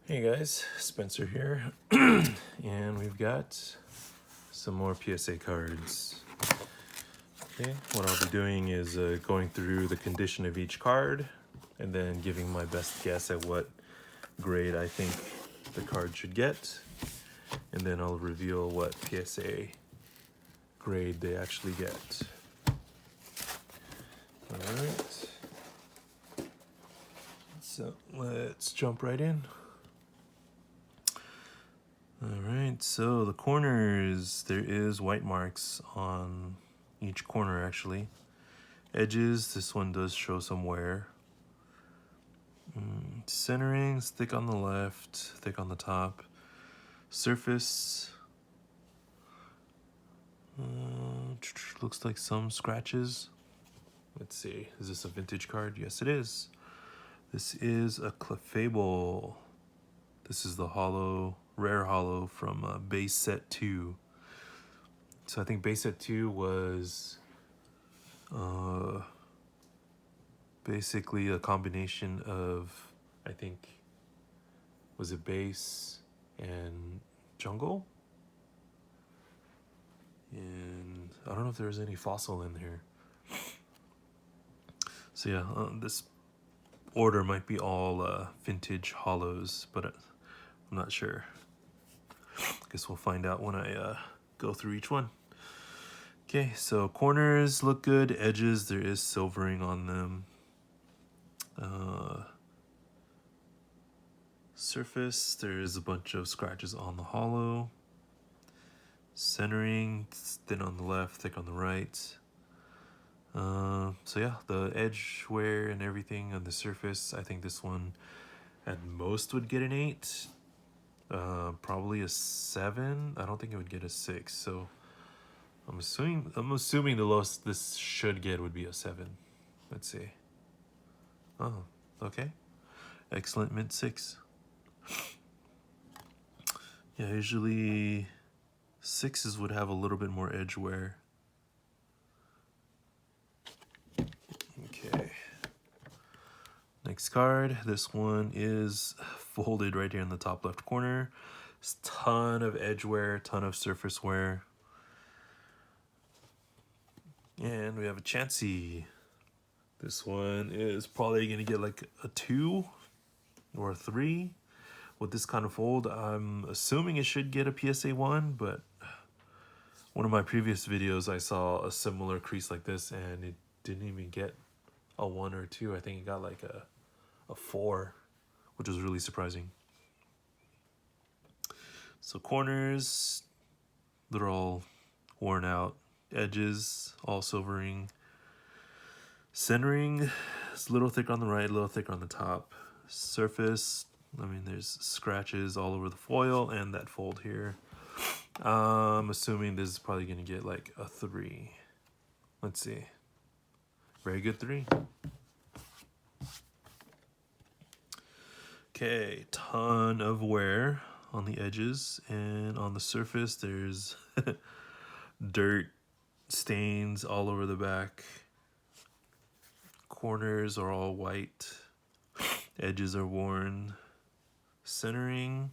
Hey guys, Spencer here, and we've got some more PSA cards. Okay, what I'll be doing is going through the condition of each card and then giving my best guess at what grade I think the card should get, and then I'll reveal what PSA grade they actually get. Alright, so let's jump right in. Alright, so the corners, there is white marks on each corner actually. Edges, this one does show some wear. Centerings, thick on the left, thick on the top. Surface, looks like some scratches. Let's see, is this a vintage card? Yes it is. This is a Clefable. This is the hollow, rare hollow from base set 2. So I think base set 2 was basically a combination of, I think, was it base and jungle? And I don't know if there's any fossil in here. So yeah, this order might be all vintage hollows, but I'm not sure. Guess we'll find out when I go through each one. Okay, so corners look good. Edges, there is silvering on them. Surface, there is a bunch of scratches on the hollow. Centering, thin on the left, thick on the right. So yeah, the edge wear and everything on the surface, I think this one at most would get an 8. Probably a 7. I don't think it would get a 6. So I'm assuming the lowest this should get would be a 7. Let's see. Oh, okay. Excellent mid 6. Yeah, usually 6s would have a little bit more edge wear. Okay. Next card. This one is folded right here in the top left corner. There's a ton of edge wear, ton of surface wear. And we have a Chansey. This one is probably going to get like a 2 or a 3. With this kind of fold, I'm assuming it should get a PSA 1, but one of my previous videos I saw a similar crease like this and it didn't even get a 1 or 2. I think it got like a 4, which was really surprising. So corners, they're all worn out. Edges, all silvering. Centering is a little thick on the right, a little thicker on the top. Surface, I mean, there's scratches all over the foil and that fold here. I'm assuming this is probably going to get like a 3. Let's see. Very good 3. Okay, ton of wear on the edges, and on the surface there's dirt stains all over the back. Corners are all white. Edges are worn. Centering,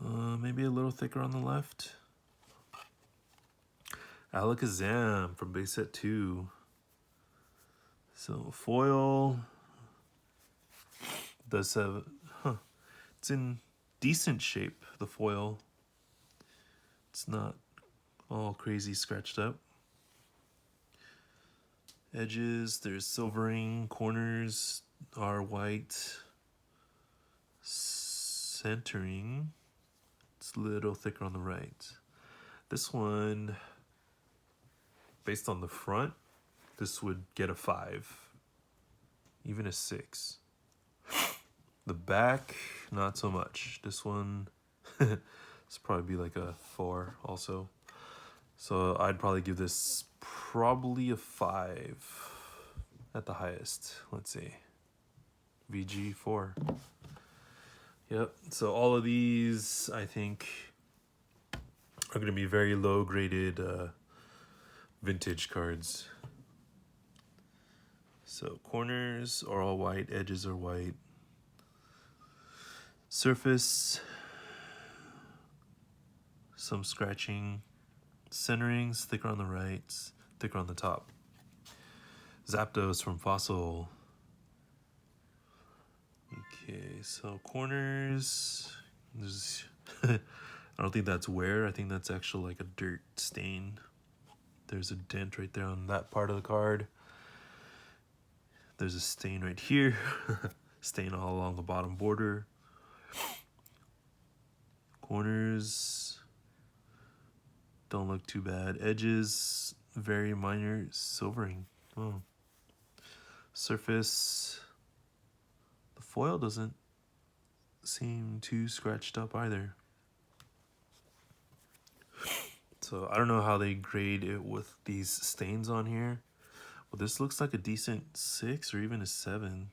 maybe a little thicker on the left. Alakazam from base set 2. So foil does have, it's in decent shape, the foil. It's not all crazy scratched up. Edges, there's silvering. Corners are white. Centering, it's a little thicker on the right. This one, based on the front, this would get a 5, even a 6. The back, not so much. This one, it's probably be like a 4 also. So I'd probably give this probably a 5 at the highest. Let's see. VG 4. Yep, so all of these, I think, are going to be very low graded vintage cards. So corners are all white, edges are white. Surface, some scratching. Centering's thicker on the right, thicker on the top. Zapdos from Fossil. Okay, so corners. There's I don't think that's wear. I think that's actually like a dirt stain. There's a dent right there on that part of the card. There's a stain right here. Stain all along the bottom border. Corners don't look too bad. Edges, very minor silvering. Oh. Surface, the foil doesn't seem too scratched up either. So I don't know how they grade it with these stains on here. Well, this looks like a decent 6 or even a 7.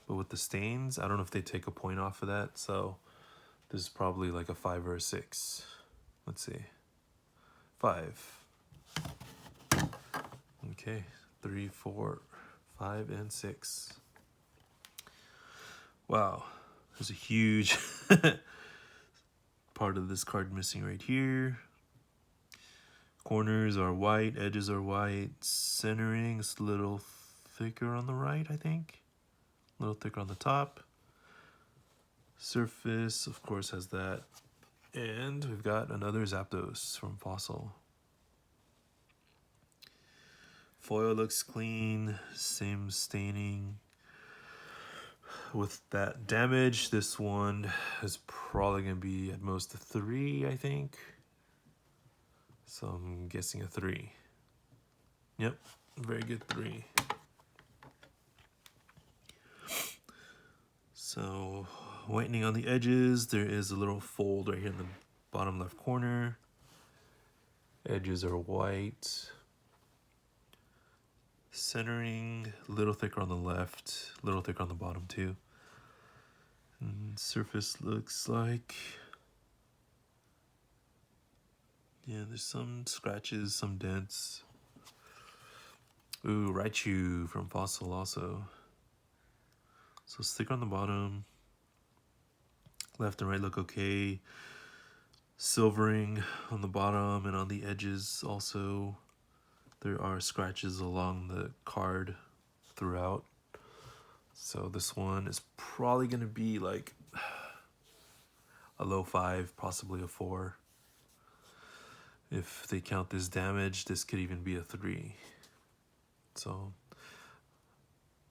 But with the stains, I don't know if they take a point off of that. So this is probably like a 5 or a 6. Let's see. 5. Okay. 3, 4, 5, and 6. Wow. There's a huge part of this card missing right here. Corners are white, edges are white. Centering is a little thicker on the right, I think. A little thicker on the top. Surface, of course, has that. And we've got another Zapdos from Fossil. Foil looks clean, same staining. With that damage, this one is probably going to be at most a 3, I think. So I'm guessing a 3. Yep, very good 3. So whitening on the edges, there is a little fold right here in the bottom left corner. Edges are white. Centering, a little thicker on the left, a little thicker on the bottom too. And surface looks like, yeah, there's some scratches, some dents. Ooh, Raichu from Fossil also. So thicker on the bottom. Left and right look okay. Silvering on the bottom and on the edges also. There are scratches along the card throughout. So this one is probably going to be like a low 5, possibly a 4. If they count this damage, this could even be a 3. So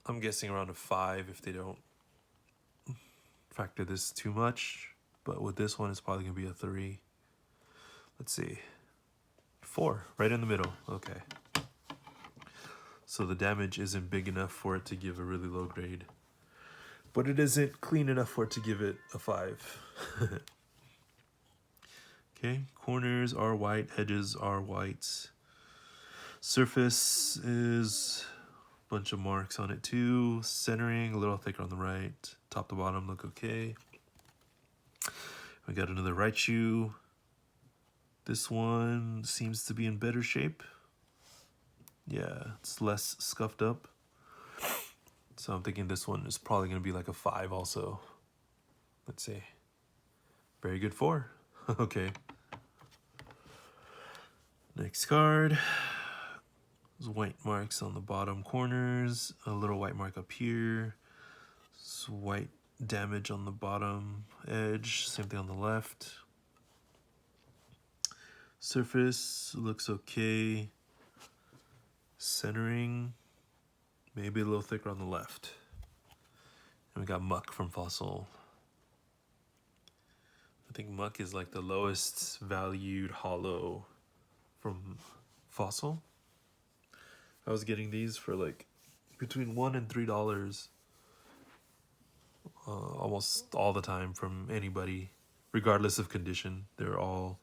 I'm guessing around a 5 if they don't factor this too much. But with this one, it's probably going to be a 3. Let's see. 4, right in the middle. Okay. So the damage isn't big enough for it to give a really low grade. But it isn't clean enough for it to give it a 5. Okay, corners are white, edges are white. Surface is a bunch of marks on it too. Centering, a little thicker on the right. Top to bottom look okay. We got another Raichu. This one seems to be in better shape. Yeah, it's less scuffed up. So I'm thinking this one is probably going to be like a 5 also. Let's see. Very good 4. Okay. Next card. There's white marks on the bottom corners. A little white mark up here. It's white damage on the bottom edge. Same thing on the left. Surface looks okay. Centering, maybe a little thicker on the left. And we got Muck from Fossil. I think Muck is like the lowest valued holo from Fossil. I was getting these for like between $1 and $3 almost all the time from anybody, regardless of condition. They were all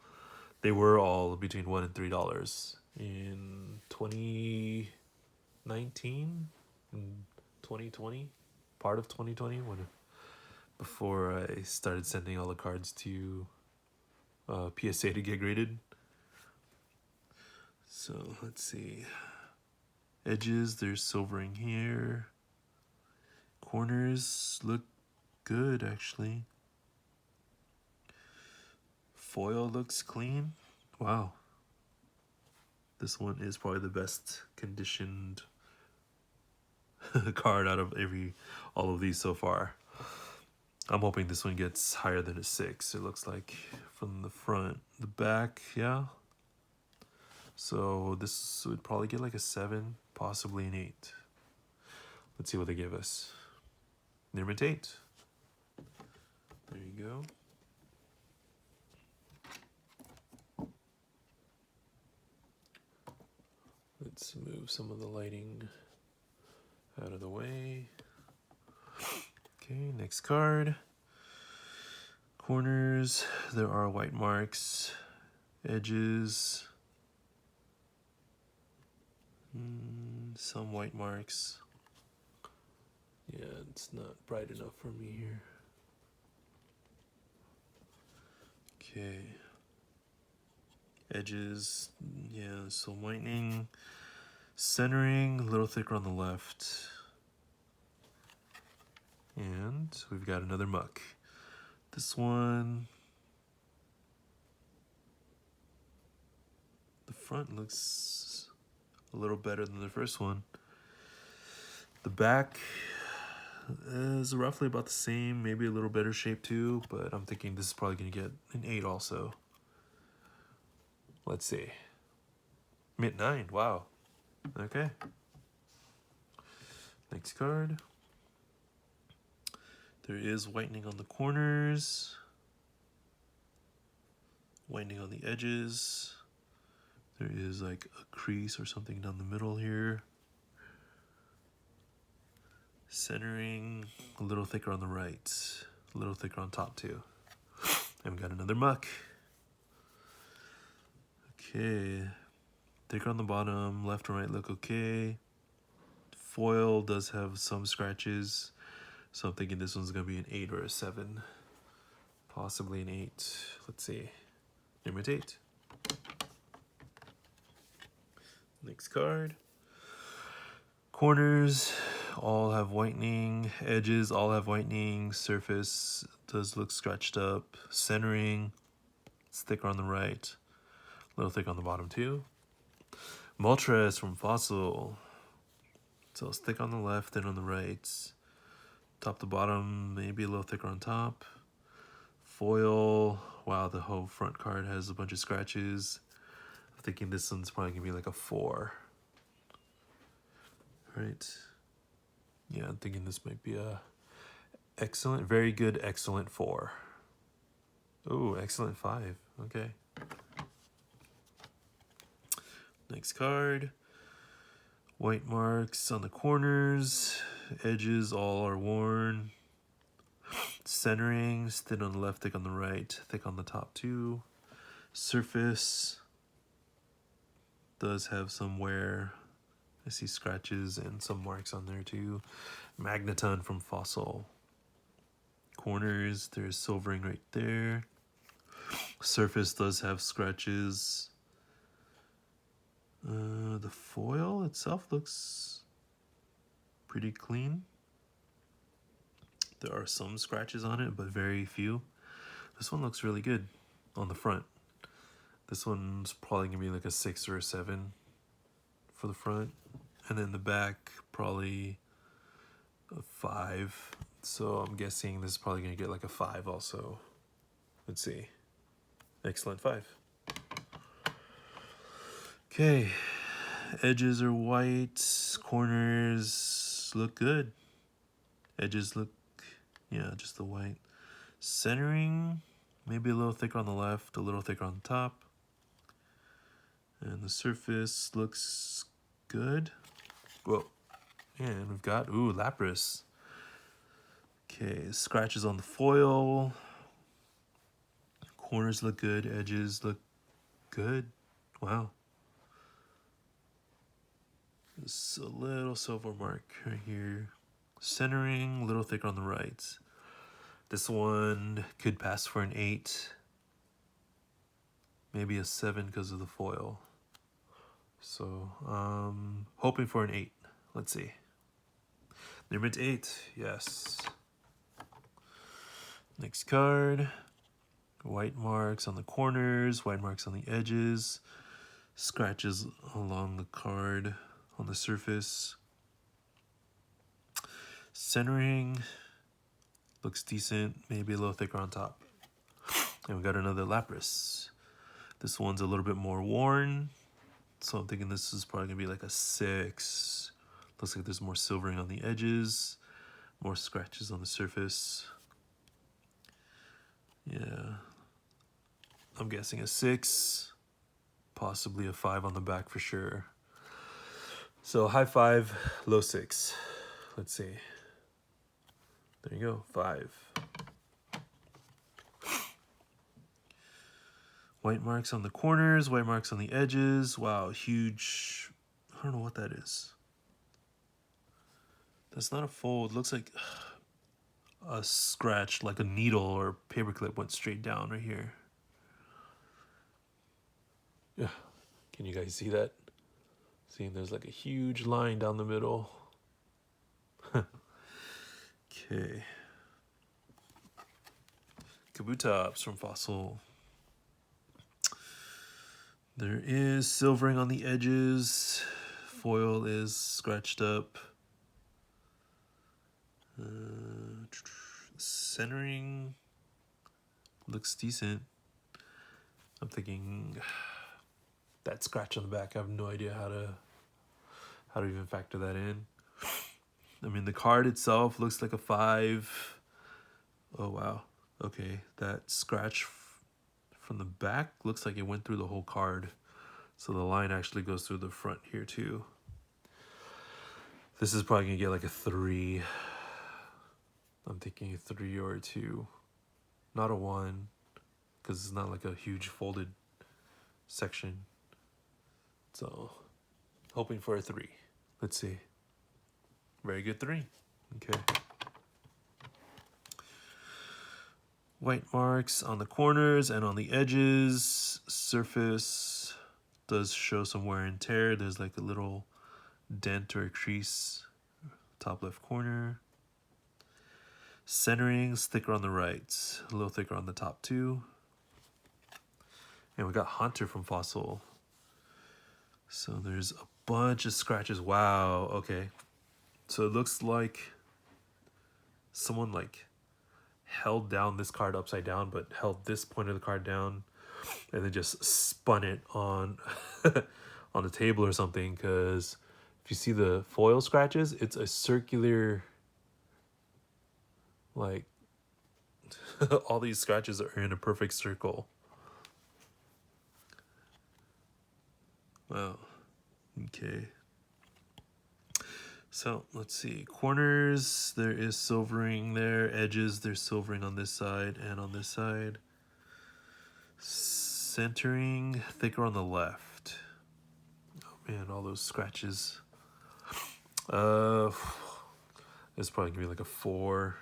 between $1 and $3 in 2019 and 2020, part of 2020, before I started sending all the cards to PSA to get graded. So let's see. Edges, there's silvering here. Corners look good actually. foil looks clean. Wow. This one is probably the best conditioned card out of all of these so far. I'm hoping this one gets higher than a 6. It looks like from the front. The back, yeah. So this would probably get like a 7, possibly an 8. Let's see what they give us. Nirmitate. There you go. Let's move some of the lighting out of the way. Okay, next card. Corners, there are white marks. Edges, some white marks. Yeah, it's not bright enough for me here. Okay. Edges, yeah, some whitening. Centering, a little thicker on the left. And we've got another muck. This one, the front looks a little better than the first one. The back is roughly about the same, maybe a little better shape too, but I'm thinking this is probably going to get an 8 also. Let's see. Mid 9, wow. Okay. Next card. There is whitening on the corners. Whitening on the edges. There is like a crease or something down the middle here. Centering, a little thicker on the right. A little thicker on top too. And we got another muck. Okay. Thicker on the bottom, left and right look okay. Foil does have some scratches. So I'm thinking this one's gonna be an 8 or a 7. Possibly an 8. Let's see. Imitate. Next card. Corners all have whitening. Edges all have whitening. Surface does look scratched up. Centering, it's thicker on the right. A little thick on the bottom too. Moltres from Fossil. So it's thick on the left and on the right. Top to bottom, maybe a little thicker on top. Foil, wow, the whole front card has a bunch of scratches. I'm thinking this one's probably gonna be like a 4. Right. Yeah, I'm thinking this might be a excellent, very good, excellent 4. Oh, excellent 5. Okay. Next card. White marks on the corners. Edges all are worn. Centering, thin on the left, thick on the right, thick on the top too. Surface does have some wear. I see scratches and some marks on there too. Magneton from Fossil. Corners, there's silvering right there. Surface does have scratches. The foil itself looks pretty clean. There are some scratches on it, but very few. This one looks really good on the front. This one's probably gonna be like a 6 or a 7 for the front. And then the back, probably a 5. So I'm guessing this is probably gonna get like a 5 also. Let's see. Excellent 5. Okay. Edges are white. Corners look good. Edges look, yeah, just the white. Centering, maybe a little thicker on the left, a little thicker on the top. And the surface looks good. Whoa. And we've got, ooh, Lapras. Okay, scratches on the foil. Corners look good, edges look good. Wow. There's a little silver mark right here. Centering, a little thicker on the right. This one could pass for an 8. Maybe a 7 because of the foil. So, hoping for an 8. Let's see. Limit 8, yes. Next card. White marks on the corners, white marks on the edges, scratches along the card on the surface. Centering looks decent, maybe a little thicker on top. And we got another Lapras. This one's a little bit more worn, so I'm thinking this is probably gonna be like a 6. Looks like there's more silvering on the edges, more scratches on the surface. Yeah, I'm guessing a 6, possibly a 5 on the back for sure. So high 5, low 6. Let's see. There you go, 5. White marks on the corners, white marks on the edges. Wow, huge. I don't know what that is. That's not a fold. It looks like a scratch, like a needle or paperclip went straight down right here. Yeah, can you guys see that? See, there's like a huge line down the middle. Okay. Kabutops from Fossil. There is silvering on the edges. Foil is scratched up. Centering looks decent. I'm thinking that scratch on the back, I have no idea how to even factor that in. I mean, the card itself looks like a 5. Oh, wow. Okay, that scratch from the back looks like it went through the whole card. So the line actually goes through the front here too. This is probably gonna get like a 3. I'm thinking a 3 or a 2. Not a 1, because it's not like a huge folded section. So, hoping for a 3. Let's see. Very good 3. Okay. White marks on the corners and on the edges. Surface does show some wear and tear. There's like a little dent or a crease, top left corner. Centering's thicker on the right, a little thicker on the top too. And we got Hunter from Fossil. So there's a bunch of scratches. Wow, okay. So it looks like someone like held down this card upside down, but held this point of the card down and then just spun it on on the table or something, because if you see the foil scratches, it's a circular, like all these scratches are in a perfect circle. Wow. Okay. So let's see. Corners, there is silvering there. Edges, there's silvering on this side and on this side. Centering, thicker on the left. Oh man, all those scratches. It's probably gonna be like a 4.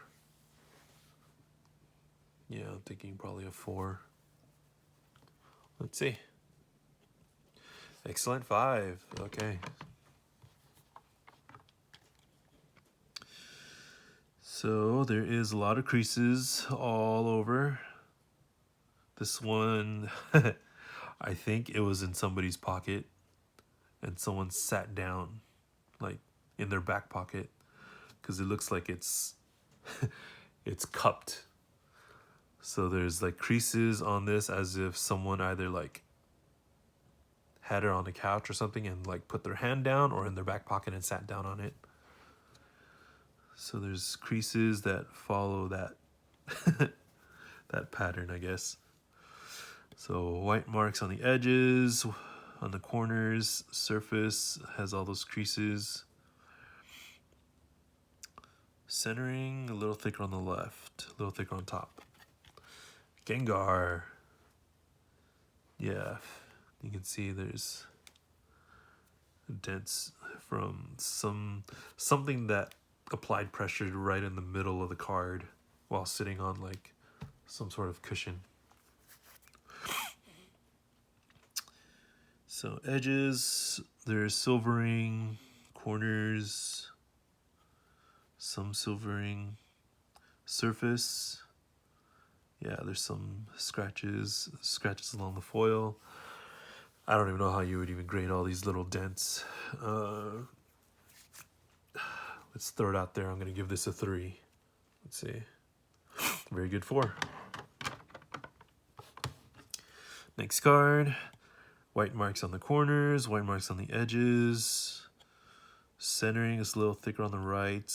Yeah, I'm thinking probably a 4. Let's see. Excellent 5. Okay. So there is a lot of creases all over. This one, I think it was in somebody's pocket and someone sat down like in their back pocket, because it looks like it's it's cupped. So there's like creases on this as if someone either like had it on the couch or something and like put their hand down, or in their back pocket and sat down on it. So there's creases that follow that that pattern, I guess. So white marks on the edges, on the corners, surface has all those creases. Centering, a little thicker on the left, a little thicker on top. Gengar. Yeah, you can see there's dents from something that applied pressure right in the middle of the card while sitting on like some sort of cushion. So edges, there's silvering, corners, some silvering, surface. Yeah, there's some scratches along the foil. I don't even know how you would even grade all these little dents. Let's throw it out there. I'm gonna give this a 3. Let's see. Very good 4. Next card. White marks on the corners, white marks on the edges. Centering is a little thicker on the right.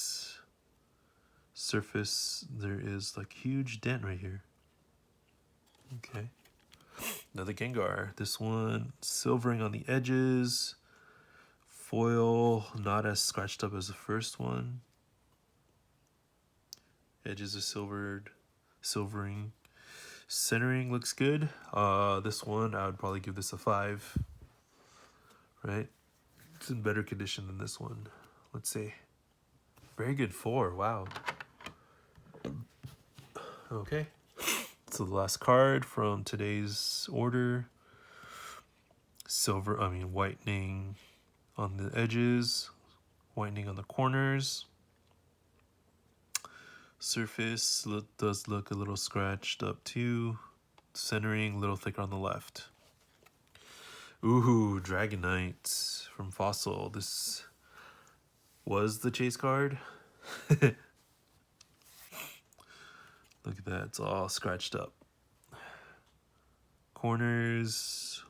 Surface, there is like huge dent right here. Okay. Another Gengar. This one silvering on the edges. Foil not as scratched up as the first one. Edges are silvering. Centering looks good. This one, I would probably give this a 5. Right? It's in better condition than this one. Let's see. Very good 4. Wow. Okay. So the last card from today's order. Whitening on the edges. Whitening on the corners. Surface does look a little scratched up too. Centering a little thicker on the left. Ooh, Dragonite from Fossil. This was the chase card. Look at that, it's all scratched up. Corners,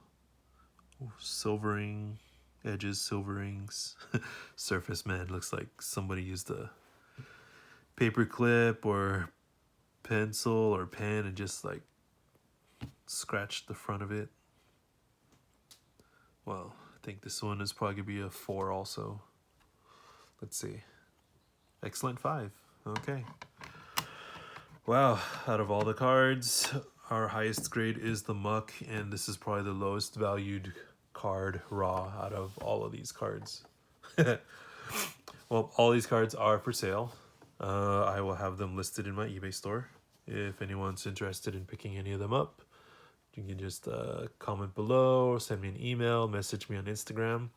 silvering, edges, silverings. Surface, man, looks like somebody used a paper clip or pencil or pen and just like scratched the front of it. Well, I think this one is probably gonna be a 4 also. Let's see. Excellent 5. Okay. Wow, out of all the cards, our highest grade is the Muck, and this is probably the lowest valued card raw out of all of these cards. Well, all these cards are for sale. I will have them listed in my eBay store. If anyone's interested in picking any of them up, you can just comment below or send me an email, message me on Instagram.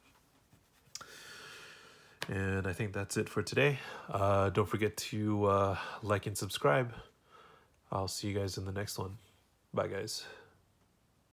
And I think that's it for today. Don't forget to like and subscribe. I'll see you guys in the next one. Bye, guys.